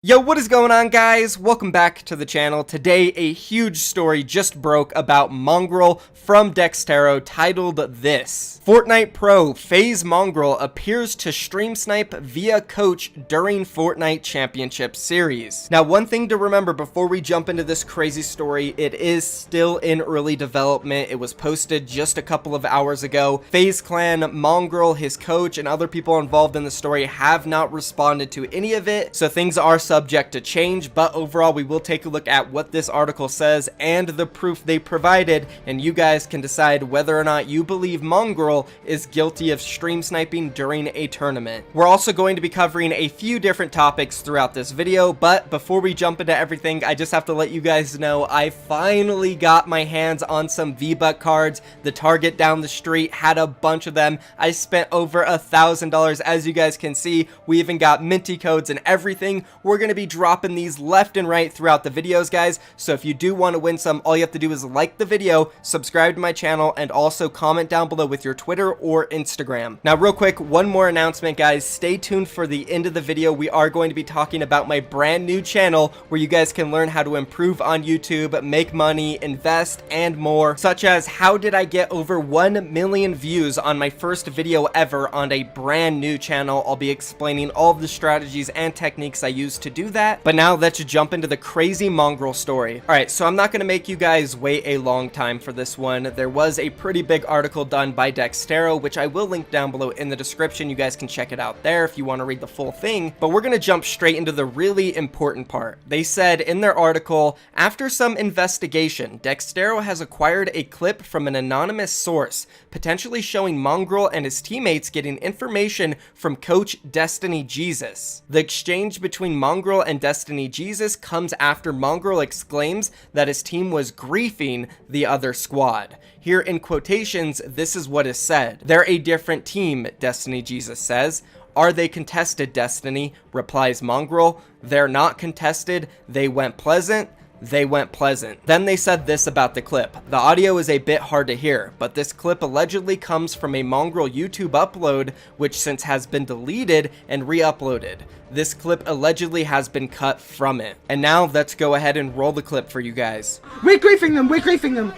Yo, what is going on, guys? Welcome back to the channel. Today, a huge story just broke about Mongraal from Dextero titled this: Fortnite pro FaZe Mongraal appears to stream snipe via coach during Fortnite Championship Series. Now, one thing to remember before we jump into this crazy story, it is still in early development. It was posted just a couple of hours ago. FaZe Clan, Mongraal, his coach, and other people involved in the story have not responded to any of it, so things are subject to change, but overall we will take a look at what this article says and the proof they provided, and you guys can decide whether or not you believe Mongraal is guilty of stream sniping during a tournament. We're also going to be covering a few different topics throughout this video, but before we jump into everything, I just have to let you guys know I finally got my hands on some V-Buck cards. The Target down the street had a bunch of them. I spent over $1,000, as you guys can see. We even got minty codes and everything. We're going to be dropping these left and right throughout the videos, guys, so if you do want to win some, all you have to do is like the video, subscribe to my channel, and also comment down below with your Twitter or Instagram. Now, real quick, one more announcement, guys. Stay tuned for the end of the video. We are going to be talking about my brand new channel where you guys can learn how to improve on YouTube, make money, invest, and more, such as how did I get over 1 million views on my first video ever on a brand new channel. I'll be explaining all of the strategies and techniques I use to do that. But now let's jump into the crazy Mongraal story. Alright, so I'm not going to make you guys wait a long time for this one. There was a pretty big article done by Dextero, which I will link down below in the description. You guys can check it out there if you want to read the full thing. But we're going to jump straight into the really important part. They said in their article, after some investigation, Dextero has acquired a clip from an anonymous source, potentially showing Mongraal and his teammates getting information from Coach Destiny Jesus. The exchange between Mongraal and Destiny Jesus comes after Mongraal exclaims that his team was griefing the other squad. Here in quotations, this is what is said. "They're a different team," Destiny Jesus says. "Are they contested, Destiny?" replies Mongraal. "They're not contested. They went pleasant. They went pleasant." Then they said this about the clip. The audio is a bit hard to hear, but this clip allegedly comes from a Mongraal YouTube upload, which since has been deleted and re-uploaded. This clip allegedly has been cut from it. And now let's go ahead and roll the clip for you guys. We're griefing them, we're griefing them.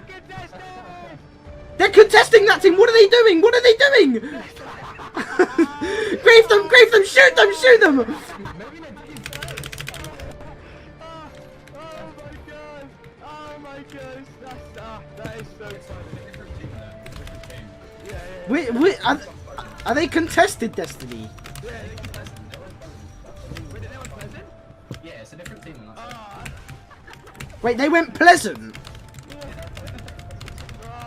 They're contesting that team. What are they doing? What are they doing? Grief them, shoot them, shoot them. Are they contested, Destiny? Yeah, it's a different team. Wait, they went pleasant?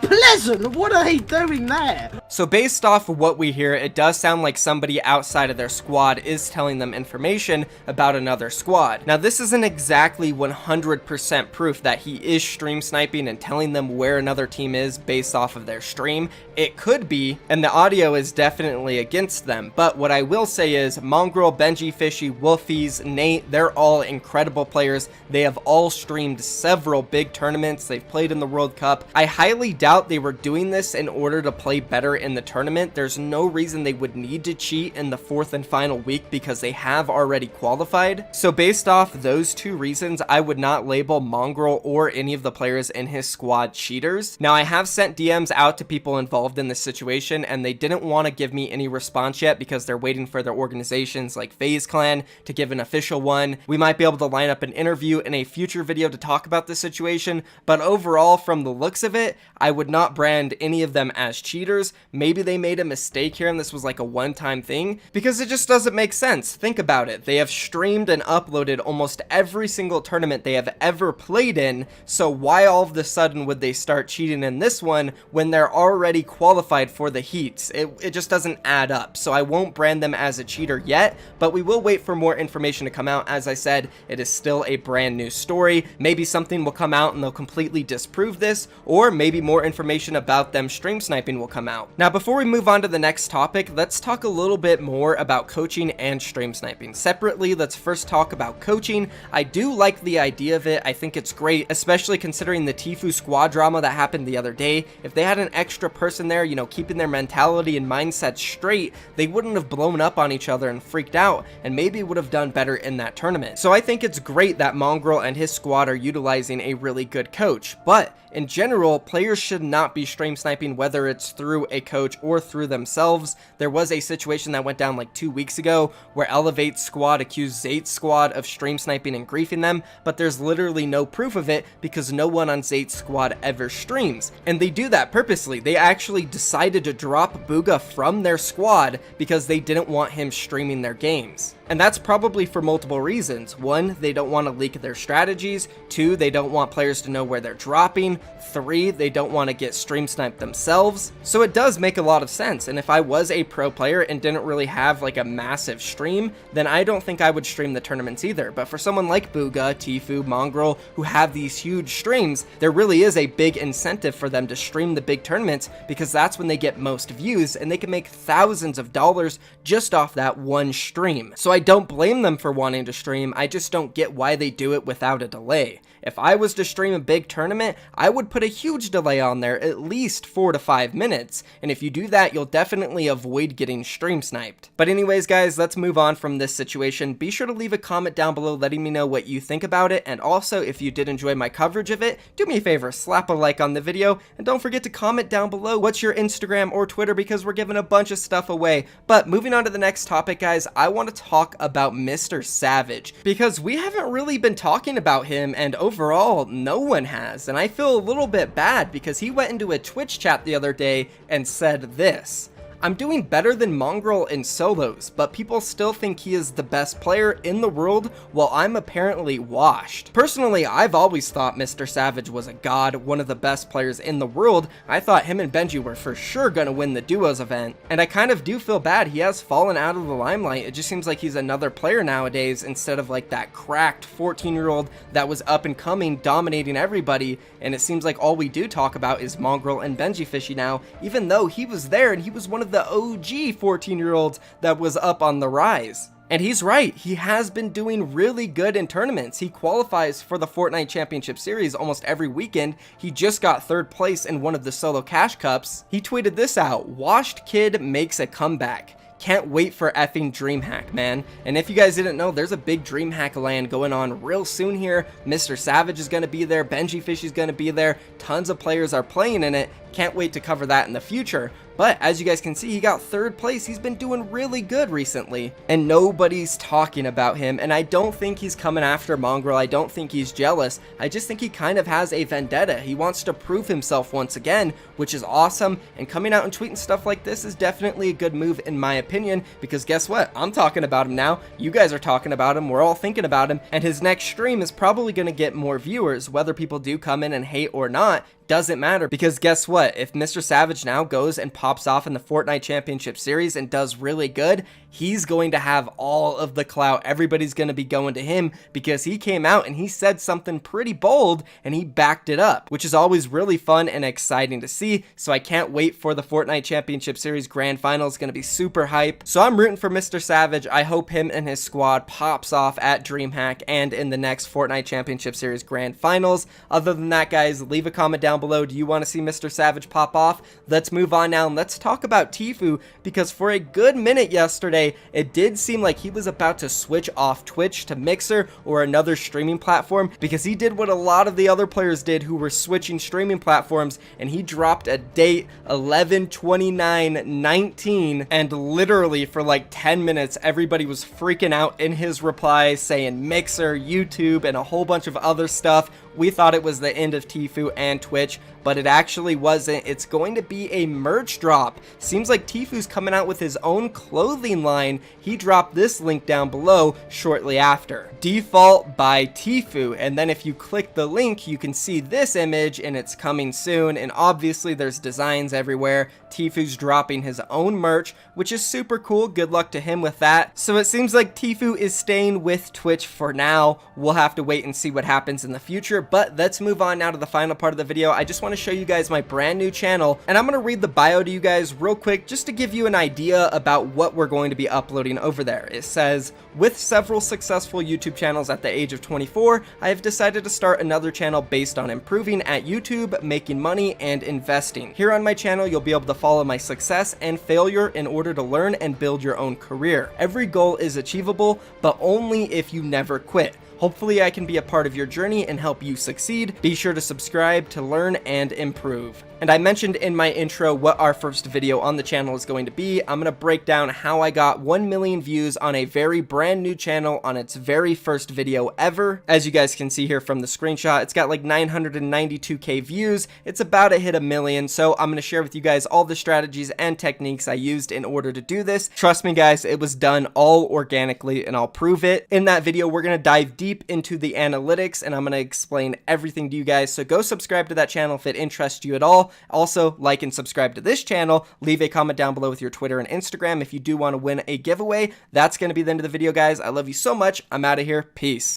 Pleasant? What are they doing there? So based off of what we hear, it does sound like somebody outside of their squad is telling them information about another squad. Now, this isn't exactly 100% proof that he is stream sniping and telling them where another team is based off of their stream. It could be, and the audio is definitely against them. But what I will say is Mongraal, Benji, Fishy, Wolfies, Nate, they're all incredible players. They have all streamed several big tournaments. They've played in the World Cup. I highly doubt they were doing this in order to play better in the tournament. There's no reason they would need to cheat in the fourth and final week because they have already qualified. So based off those two reasons, I would not label Mongraal or any of the players in his squad cheaters. Now, I have sent DMs out to people involved in this situation, and they didn't want to give me any response yet because they're waiting for their organizations like FaZe Clan to give an official one. We might be able to line up an interview in a future video to talk about this situation, but overall, from the looks of it, I would not brand any of them as cheaters. Maybe they made a mistake here and this was like a one-time thing, because it just doesn't make sense. Think about it. They have streamed and uploaded almost every single tournament they have ever played in, so why all of a sudden would they start cheating in this one when they're already qualified for the heats? It just doesn't add up. So I won't brand them as a cheater yet, but we will wait for more information to come out. As I said, it is still a brand new story. Maybe something will come out and they'll completely disprove this, or maybe more information about them stream sniping will come out. Now, Now, before we move on to the next topic, let's talk a little bit more about coaching and stream sniping. Separately, let's first talk about coaching. I do like the idea of it. I think it's great, especially considering the Tfue squad drama that happened the other day. If they had an extra person there, you know, keeping their mentality and mindset straight, they wouldn't have blown up on each other and freaked out, and maybe would have done better in that tournament. So I think it's great that Mongraal and his squad are utilizing a really good coach, but in general, players should not be stream sniping, whether it's through a coach or through themselves. There was a situation that went down like 2 weeks ago where Elevate's squad accused Zate's squad of stream sniping and griefing them, but there's literally no proof of it because no one on Zate's squad ever streams. And they do that purposely. They actually decided to drop Booga from their squad because they didn't want him streaming their games. And that's probably for multiple reasons. 1, they don't want to leak their strategies. 2, they don't want players to know where they're dropping. 3, they don't want to get stream sniped themselves. So it does make a lot of sense. And if I was a pro player and didn't really have like a massive stream, then I don't think I would stream the tournaments either. But for someone like Booga, Tfue, Mongraal, who have these huge streams, there really is a big incentive for them to stream the big tournaments because that's when they get most views and they can make thousands of dollars just off that one stream. So I don't blame them for wanting to stream, I just don't get why they do it without a delay. If I was to stream a big tournament, I would put a huge delay on there, at least 4 to 5 minutes, and if you do that, you'll definitely avoid getting stream sniped. But anyways guys, let's move on from this situation. Be sure to leave a comment down below letting me know what you think about it, and also if you did enjoy my coverage of it, do me a favor, slap a like on the video, and don't forget to comment down below what's your Instagram or Twitter because we're giving a bunch of stuff away. But moving on to the next topic guys, I want to talk about MrSavage because we haven't really been talking about him, and overall no one has, and I feel a little bit bad because he went into a Twitch chat the other day and said this: I'm doing better than Mongraal in solos, but people still think he is the best player in the world while I'm apparently washed. Personally, I've always thought MrSavage was a god, one of the best players in the world. I thought him and Benji were for sure gonna win the duos event, and I kind of do feel bad he has fallen out of the limelight. It just seems like he's another player nowadays instead of like that cracked 14-year-old that was up and coming, dominating everybody, and it seems like all we do talk about is Mongraal and Benji Fishy now, even though he was there and he was one of the OG 14-year-olds that was up on the rise. And he's right, he has been doing really good in tournaments. He qualifies for the Fortnite Championship Series almost every weekend. He just got 3rd place in one of the solo cash cups. He tweeted this out: "Washed kid makes a comeback. Can't wait for effing DreamHack, man." And if you guys didn't know, there's a big DreamHack LAN going on real soon here. MrSavage is going to be there, Benji Fishy is going to be there, tons of players are playing in it. Can't wait to cover that in the future. But as you guys can see, he got 3rd place. He's been doing really good recently, and nobody's talking about him. And I don't think he's coming after Mongraal. I don't think he's jealous. I just think he kind of has a vendetta. He wants to prove himself once again, which is awesome. And coming out and tweeting stuff like this is definitely a good move in my opinion, because guess what? I'm talking about him now. You guys are talking about him. We're all thinking about him. And his next stream is probably going to get more viewers, whether people do come in and hate or not. Doesn't matter, because guess what? If MrSavage now goes and pops off in the Fortnite Championship Series and does really good, he's going to have all of the clout. Everybody's going to be going to him because he came out and he said something pretty bold and he backed it up, which is always really fun and exciting to see. So I can't wait for the Fortnite Championship Series Grand Final. It's going to be super hype. So I'm rooting for MrSavage. I hope him and his squad pops off at DreamHack and in the next Fortnite Championship Series Grand Finals. Other than that, guys, leave a comment down below. Do you want to see MrSavage pop off? Let's move on now and let's talk about Tfue, because for a good minute yesterday, it did seem like he was about to switch off Twitch to Mixer or another streaming platform, because he did what a lot of the other players did who were switching streaming platforms, and he dropped a date 11/29/19, and literally for like 10 minutes everybody was freaking out in his replies saying Mixer, YouTube, and a whole bunch of other stuff. We thought it was the end of Tfue and Twitch, but it actually wasn't. It's going to be a merch drop. Seems like Tfue's coming out with his own clothing line. He dropped this link down below shortly after. Default by Tfue, and then if you click the link, you can see this image, and it's coming soon, and obviously there's designs everywhere. Tfue's dropping his own merch, which is super cool. Good luck to him with that. So it seems like Tfue is staying with Twitch for now. We'll have to wait and see what happens in the future, but let's move on now to the final part of the video. I just want to to show you guys my brand new channel, and I'm going to read the bio to you guys real quick just to give you an idea about what we're going to be uploading over there. It says, with several successful YouTube channels at the age of 24, I have decided to start another channel based on improving at YouTube, making money, and investing. Here on my channel, you'll be able to follow my success and failure in order to learn and build your own career. Every goal is achievable, but only if you never quit. Hopefully I can be a part of your journey and help you succeed. Be sure to subscribe to learn and improve. And I mentioned in my intro what our first video on the channel is going to be. I'm going to break down how I got 1 million views on a very brand new channel on its very first video ever. As you guys can see here from the screenshot, it's got like 992k views. It's about to hit 1 million. So I'm going to share with you guys all the strategies and techniques I used in order to do this. Trust me guys, it was done all organically and I'll prove it. In that video, we're going to dive deep into the analytics and I'm going to explain everything to you guys. So go subscribe to that channel if it interests you at all. Also, like and subscribe to this channel. Leave a comment down below with your Twitter and Instagram if you do want to win a giveaway. That's going to be the end of the video, guys. I love you so much. I'm out of here. Peace.